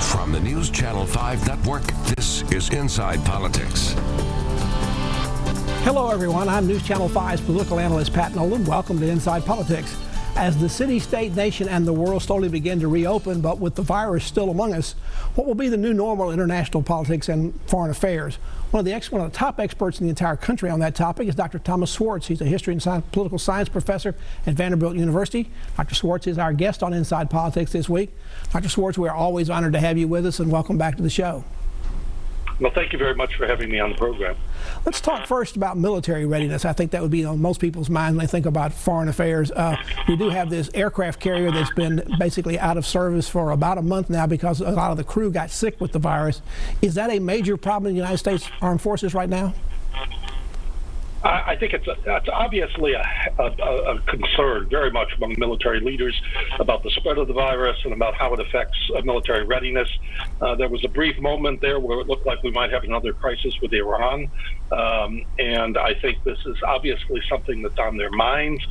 From the News Channel 5 Network, this is Inside Politics. Hello, everyone. I'm News Channel 5's political analyst Pat Nolan. Welcome to Inside Politics. As the city, state, nation, and the world slowly begin to reopen, but with the virus still among us, what will be the new normal in international politics and foreign affairs? One of the top experts in the entire country on that topic is Dr. Thomas Schwartz. He's a history and political science professor at Vanderbilt University. Dr. Schwartz is our guest on Inside Politics this week. Dr. Schwartz, we are always honored to have you with us, and welcome back to the show. Well, thank you very much for having me on the program. Let's talk first about military readiness. I think that would be on most people's minds when they think about foreign affairs. We do have this aircraft carrier that's been basically out of service for about a month now because a lot of the crew got sick with the virus. Is that a major problem in the United States Armed Forces right now? I think it's obviously a concern very much among military leaders about the spread of the virus and about how it affects military readiness. There was a brief moment there where it looked like we might have another crisis with Iran, and I think this is obviously something that's on their minds.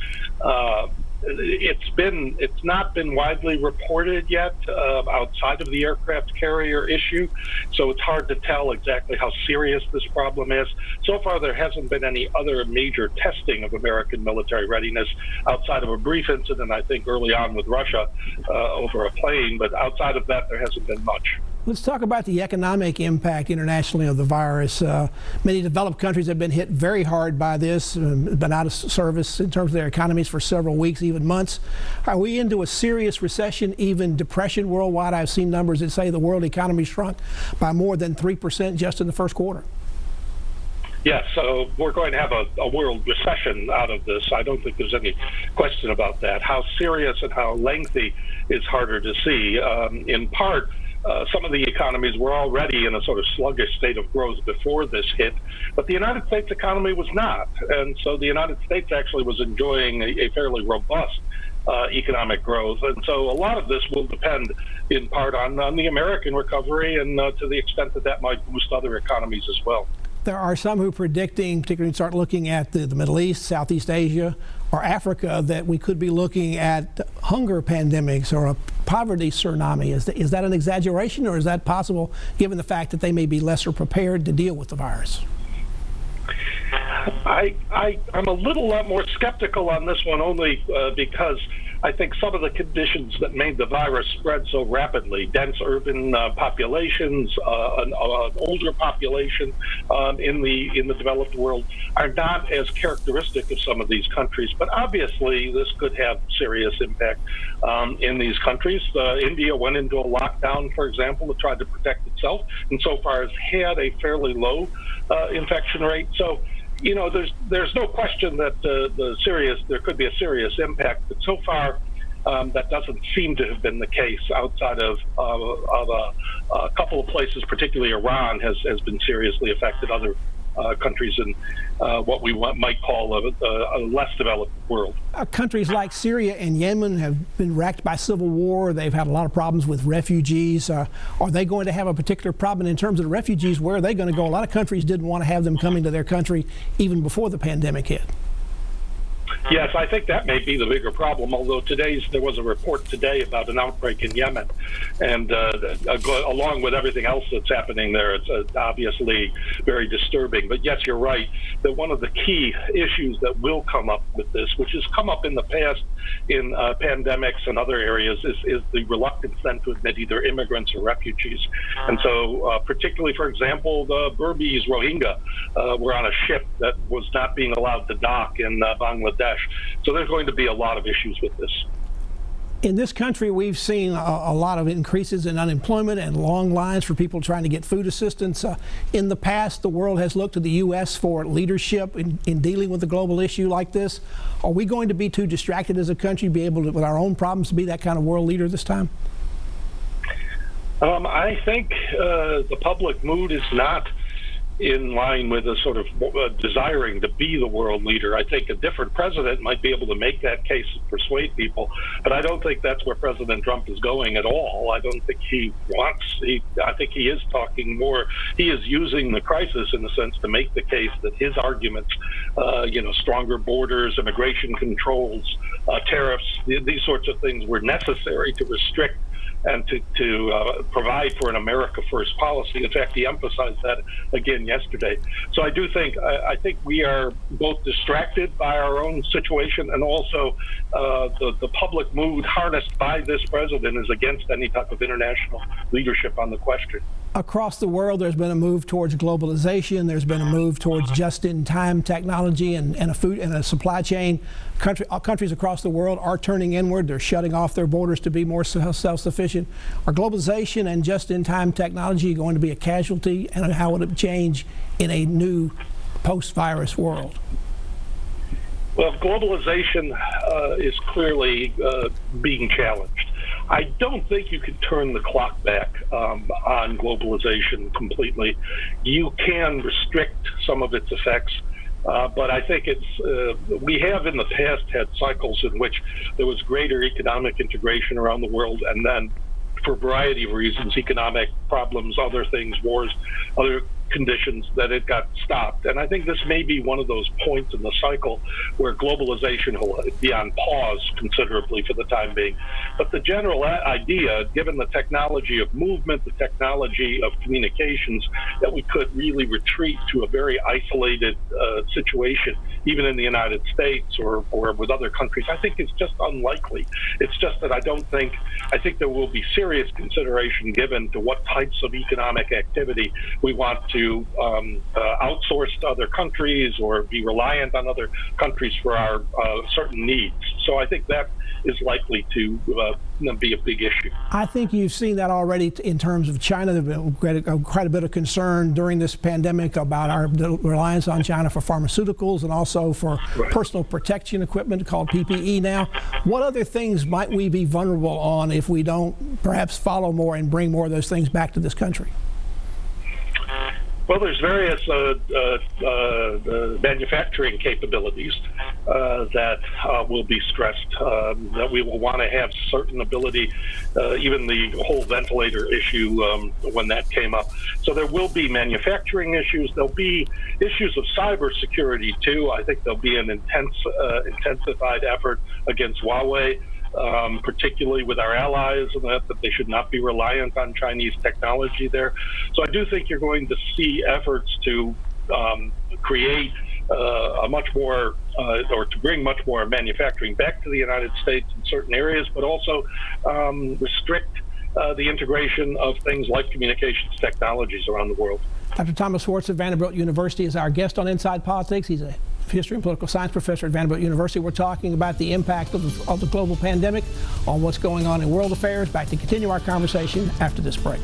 It's not been widely reported yet outside of the aircraft carrier issue, so it's hard to tell exactly how serious this problem is. So far, there hasn't been any other major testing of American military readiness outside of a brief incident, I think, early on with Russia over a plane, but outside of that, there hasn't been much. Let's talk about the economic impact internationally of the virus. Many developed countries have been hit very hard by this, been out of service in terms of their economies for several weeks, even months. Are we into a serious recession, even depression worldwide? I've seen numbers that say the world economy shrunk by more than 3% just in the first quarter. Yes, so we're going to have a world recession out of this. I don't think there's any question about that. How serious and how lengthy is harder to see. In part, some of the economies were already in a sort of sluggish state of growth before this hit, but the United States economy was not. And so the United States actually was enjoying a fairly robust economic growth. And so a lot of this will depend in part on the American recovery and to the extent that that might boost other economies as well. There are some who are predicting, particularly start looking at the Middle East, Southeast Asia, or Africa, that we could be looking at hunger pandemics or a poverty tsunami. Is that an exaggeration, or is that possible given the fact that they may be lesser prepared to deal with the virus? I'm a little lot more skeptical on this one, only because I think some of the conditions that made the virus spread so rapidly, dense urban populations, an older population in the developed world, are not as characteristic of some of these countries. But obviously, this could have serious impact in these countries. India went into a lockdown, for example, to try to protect itself, and so far has had a fairly low infection rate. So, you know, there's no question that there could be a serious impact, but so far that doesn't seem to have been the case outside of a couple of places, particularly Iran has been seriously affected. Other countries in what we might call a less developed world. Countries like Syria and Yemen have been racked by civil war. They've had a lot of problems with refugees. Are they going to have a particular problem in terms of the refugees? Where are they going to go? A lot of countries didn't want to have them coming to their country even before the pandemic hit. Yes, I think that may be the bigger problem, although there was a report today about an outbreak in Yemen. And along with everything else that's happening there, it's obviously very disturbing. But yes, you're right that one of the key issues that will come up with this, which has come up in the past in pandemics and other areas, is the reluctance then to admit either immigrants or refugees. And so particularly, for example, the Burmese Rohingya were on a ship that was not being allowed to dock in Bangladesh. So there's going to be a lot of issues with this. In this country, we've seen a lot of increases in unemployment and long lines for people trying to get food assistance. In the past, the world has looked to the U.S. for leadership in dealing with a global issue like this. Are we going to be too distracted as a country, be able to, with our own problems, to be that kind of world leader this time? I think the public mood is not in line with a sort of desiring to be the world leader. I think a different president might be able to make that case and persuade people, but I don't think that's where President Trump is going at all. I don't think I think he is talking more, he is using the crisis in a sense to make the case that his arguments, stronger borders, immigration controls, tariffs, these sorts of things were necessary to restrict and to provide for an America First policy. In fact, he emphasized that again yesterday. So I think we are both distracted by our own situation, and also the public mood harnessed by this president is against any type of international leadership on the question. Across the world, there's been a move towards globalization. There's been a move towards just-in-time technology and a supply chain. Countries across the world are turning inward. They're shutting off their borders to be more self-sufficient. Are globalization and just-in-time technology going to be a casualty, and how would it change in a new post-virus world? Well, globalization is clearly being challenged. I don't think you can turn the clock back on globalization completely. You can restrict some of its effects, but I think we have in the past had cycles in which there was greater economic integration around the world, and then for a variety of reasons, economic problems, other things, wars, other conditions, that it got stopped. And I think this may be one of those points in the cycle where globalization will be on pause considerably for the time being. But the general idea, given the technology of movement, the technology of communications, that we could really retreat to a very isolated situation, even in the United States or with other countries, I think it's just unlikely. It's just that I think there will be serious consideration given to what types of economic activity we want to outsource to other countries or be reliant on other countries for our certain needs. So I think that is likely to be a big issue. I think you've seen that already in terms of China. There's been quite a bit of concern during this pandemic about our reliance on China for pharmaceuticals and also for personal protection equipment called PPE now. What other things might we be vulnerable on if we don't perhaps follow more and bring more of those things back to this country? Well, there's various manufacturing capabilities that will be stressed, that we will want to have certain ability, even the whole ventilator issue when that came up. So there will be manufacturing issues. There'll be issues of cybersecurity, too. I think there'll be an intensified effort against Huawei. Particularly with our allies, and that they should not be reliant on Chinese technology there. So I do think you're going to see efforts to create a much more, or to bring much more manufacturing back to the United States in certain areas, but also restrict the integration of things like communications technologies around the world. Dr. Thomas Schwartz of Vanderbilt University is our guest on Inside Politics. He's a history and political science professor at Vanderbilt University. We're talking about the impact of the global pandemic on what's going on in world affairs. Back to continue our conversation after this break.